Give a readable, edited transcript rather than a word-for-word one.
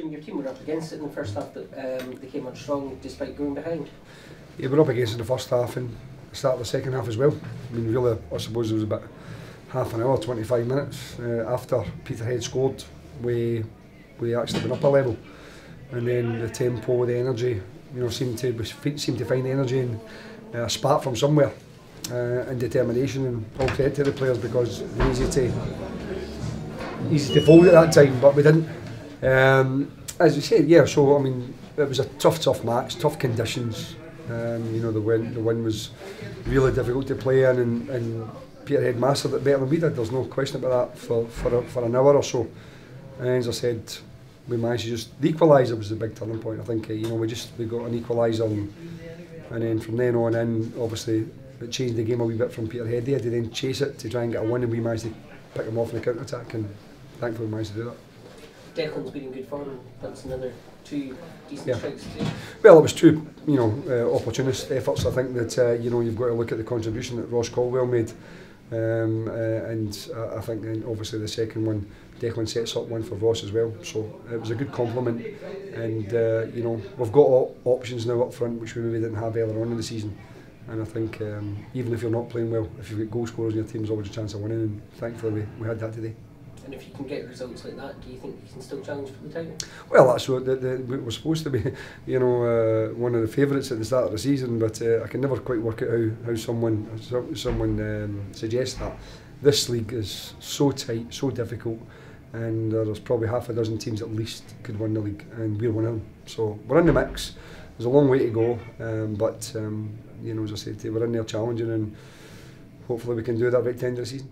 Jim, your team were up against it in the first half, but they came on strong despite going behind. Yeah, we were up against it in the first half and the start of the second half as well. I mean, really, I suppose it was about half an hour, 25 minutes after Peterhead scored, we actually went up a level, and then the tempo, the energy, seemed to find the energy and a spark from somewhere, and determination, and all credit to the players because it was easy to fold at that time, but we didn't. As you said, yeah. So I mean, it was a tough match, tough conditions. The wind was really difficult to play in, and Peterhead mastered it better than we did. There's no question about that for an hour or so. And as I said, we managed to just the equaliser was the big turning point. I think we got an equaliser, and then from then on in, obviously it changed the game a wee bit from Peterhead. They had to then chase it to try and get a win, and we managed to pick them off in the counter attack, and thankfully we managed to do that. Declan's been in good form. That's another two decent strikes too. Well, it was two, opportunist efforts. I think that you've got to look at the contribution that Ross Caldwell made, and I think then obviously the second one, Declan sets up one for Ross as well. So it was a good compliment, and we've got options now up front which we maybe didn't have earlier on in the season. And I think even if you're not playing well, if you've got goal scorers in your team, there's always a chance of winning, and thankfully we had that today. And if you can get results like that, do you think you can still challenge for the title? Well, that's what we're supposed to be, one of the favourites at the start of the season. But I can never quite work out how someone suggests that. This league is so tight, so difficult, and there's probably half a dozen teams at least could win the league, and we're one of them. So we're in the mix. There's a long way to go, but as I said, we're in there challenging, and hopefully we can do that right at the end of the season.